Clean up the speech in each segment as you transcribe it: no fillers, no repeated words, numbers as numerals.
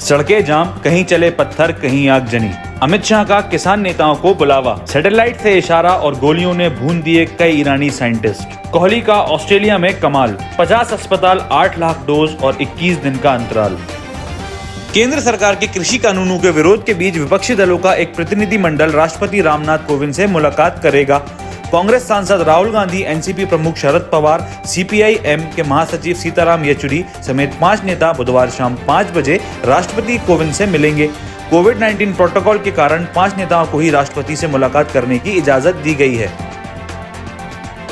सड़कें जाम, कहीं चले पत्थर, कहीं आगजनी। अमित शाह का किसान नेताओं को बुलावा, सैटेलाइट से इशारा और गोलियों ने भून दिए कई ईरानी साइंटिस्ट। कोहली का ऑस्ट्रेलिया में कमाल, 50 अस्पताल, 8 लाख डोज और 21 दिन का अंतराल। केंद्र सरकार के कृषि कानूनों के विरोध के बीच विपक्षी दलों का एक प्रतिनिधिमंडल राष्ट्रपति रामनाथ कोविंद से मुलाकात करेगा। कांग्रेस सांसद राहुल गांधी, एनसीपी प्रमुख शरद पवार, सीपीआई-एम के महासचिव सीताराम येचुरी समेत 5 नेता बुधवार शाम 5 बजे राष्ट्रपति कोविंद से मिलेंगे। कोविड-19 प्रोटोकॉल के कारण 5 नेताओं को ही राष्ट्रपति से मुलाकात करने की इजाजत दी गई है।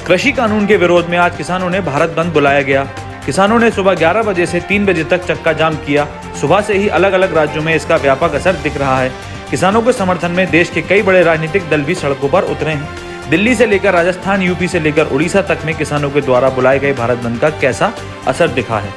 कृषि कानून के विरोध में आज किसानों ने भारत बंद बुलाया गया। किसानों ने सुबह 11 बजे से 3 बजे तक चक्का जाम किया। सुबह से ही अलग अलग राज्यों में इसका व्यापक असर दिख रहा है। किसानों के समर्थन में देश के कई बड़े राजनीतिक दल भी सड़कों पर उतरे हैं। दिल्ली से लेकर राजस्थान, यूपी से लेकर उड़ीसा तक में किसानों के द्वारा बुलाए गए भारत बंद का कैसा असर दिखा है।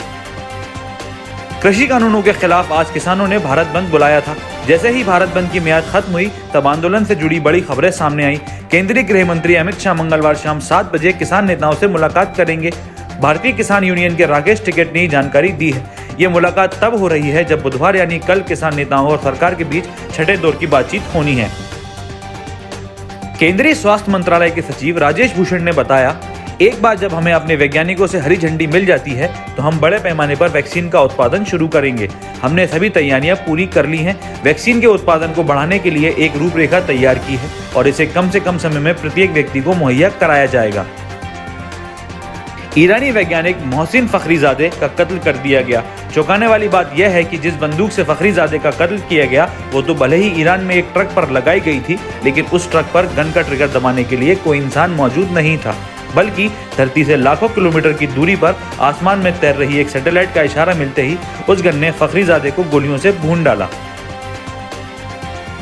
कृषि कानूनों के खिलाफ आज किसानों ने भारत बंद बुलाया था। जैसे ही भारत बंद की मियाद खत्म हुई तब आंदोलन से जुड़ी बड़ी खबरें सामने आई। केंद्रीय गृह मंत्री अमित शाह मंगलवार शाम 7 बजे किसान नेताओं से मुलाकात करेंगे। भारतीय किसान यूनियन के राकेश टिकैत ने जानकारी दी है। ये मुलाकात तब हो रही है जब बुधवार यानी कल किसान नेताओं और सरकार के बीच छठे दौर की बातचीत होनी है। केंद्रीय स्वास्थ्य मंत्रालय के सचिव राजेश भूषण ने बताया, एक बार जब हमें अपने वैज्ञानिकों से हरी झंडी मिल जाती है तो हम बड़े पैमाने पर वैक्सीन का उत्पादन शुरू करेंगे। हमने सभी तैयारियां पूरी कर ली हैं। वैक्सीन के उत्पादन को बढ़ाने के लिए एक रूपरेखा तैयार की है और इसे कम से कम समय में प्रत्येक व्यक्ति को मुहैया कराया जाएगा। ईरानी वैज्ञानिक मोहसिन फखरीजादे का कत्ल कर दिया गया। चौंकाने वाली बात यह है कि जिस बंदूक से फखरीजादे का कत्ल किया गया वो तो भले ही ईरान में एक ट्रक पर लगाई गई थी, लेकिन उस ट्रक पर गन का ट्रिगर दबाने के लिए कोई इंसान मौजूद नहीं था, बल्कि धरती से लाखों किलोमीटर की दूरी पर आसमान में तैर रही एक सैटेलाइट का इशारा मिलते ही उस गन ने फखरीजादे को गोलियों से भून डाला।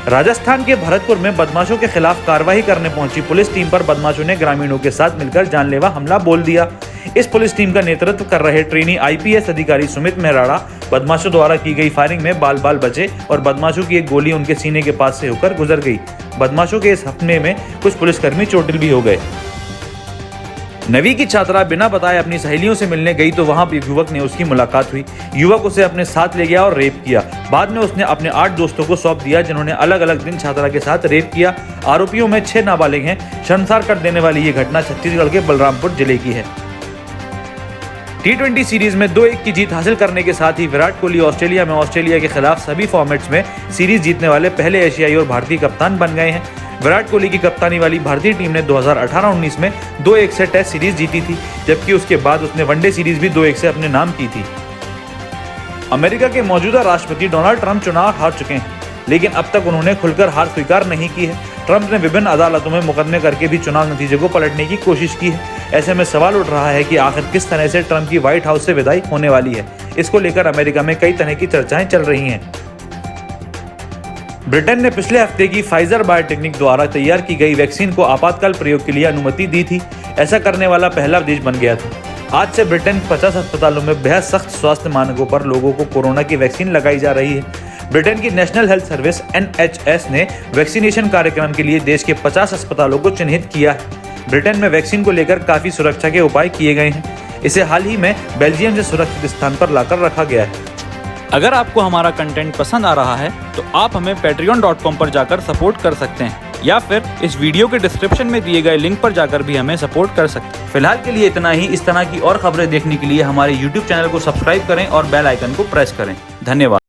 राजस्थान के भरतपुर में बदमाशों के खिलाफ कार्रवाई करने पहुंची पुलिस टीम पर बदमाशों ने ग्रामीणों के साथ मिलकर जानलेवा हमला बोल दिया। इस पुलिस टीम का नेतृत्व कर रहे ट्रेनी आईपीएस अधिकारी सुमित मेहराड़ा बदमाशों द्वारा की गई फायरिंग में बाल बाल बचे और बदमाशों की एक गोली उनके सीने के पास से होकर गुजर गई। बदमाशों के इस हमले में कुछ पुलिसकर्मी चोटिल भी हो गए। नवी की छात्रा बिना बताए अपनी सहेलियों से मिलने गई तो वहां एक युवक ने उसकी मुलाकात हुई। युवक उसे अपने साथ ले गया और रेप किया। बाद में उसने अपने 8 दोस्तों को सौंप दिया जिन्होंने अलग अलग दिन छात्रा के साथ रेप किया। आरोपियों में 6 नाबालिग हैं। शर्मसार कर देने वाली ये घटना छत्तीसगढ़ के बलरामपुर जिले की है। T20 सीरीज में 2-1 की जीत हासिल करने के साथ ही विराट कोहली ऑस्ट्रेलिया में ऑस्ट्रेलिया के खिलाफ सभी फॉर्मेट्स में सीरीज जीतने वाले पहले एशियाई और भारतीय कप्तान बन गए हैं। विराट कोहली की कप्तानी वाली भारतीय टीम ने 2018-19 में 2-1 से टेस्ट सीरीज जीती थी, जबकि उसके बाद उसने वनडे सीरीज भी 2-1 से अपने नाम की थी। अमेरिका के मौजूदा राष्ट्रपति डोनाल्ड ट्रंप चुनाव हार चुके हैं, लेकिन अब तक उन्होंने खुलकर हार स्वीकार नहीं की है। ट्रंप ने विभिन्न अदालतों में मुकदमे करके भी चुनाव नतीजे को पलटने की कोशिश की है। ऐसे में सवाल उठ रहा है कि आखिर किस तरह से ट्रंप की व्हाइट हाउस से विदाई होने वाली है। इसको लेकर अमेरिका में कई तरह की चर्चाएं चल रही हैं। ब्रिटेन ने पिछले हफ्ते की फाइजर बायोटेक्निक द्वारा तैयार की गई वैक्सीन को आपातकाल प्रयोग के लिए अनुमति दी थी। ऐसा करने वाला पहला देश बन गया था। आज से ब्रिटेन 50 अस्पतालों में बेहद सख्त स्वास्थ्य मानकों पर लोगों को कोरोना की वैक्सीन लगाई जा रही है। ब्रिटेन की नेशनल हेल्थ सर्विस NHS ने वैक्सीनेशन कार्यक्रम के लिए देश के 50 अस्पतालों को चिन्हित किया है। ब्रिटेन में वैक्सीन को लेकर काफी सुरक्षा के उपाय किए गए हैं। इसे हाल ही में बेल्जियम से सुरक्षित स्थान पर लाकर रखा गया है। अगर आपको हमारा कंटेंट पसंद आ रहा है तो आप हमें patreon.com पर जाकर सपोर्ट कर सकते हैं या फिर इस वीडियो के डिस्क्रिप्शन में दिए गए लिंक पर जाकर भी हमें सपोर्ट कर सकते हैं। फिलहाल के लिए इतना ही। इस तरह की और खबरें देखने के लिए हमारे YouTube चैनल को सब्सक्राइब करें और बेल आइकन को प्रेस करें। धन्यवाद।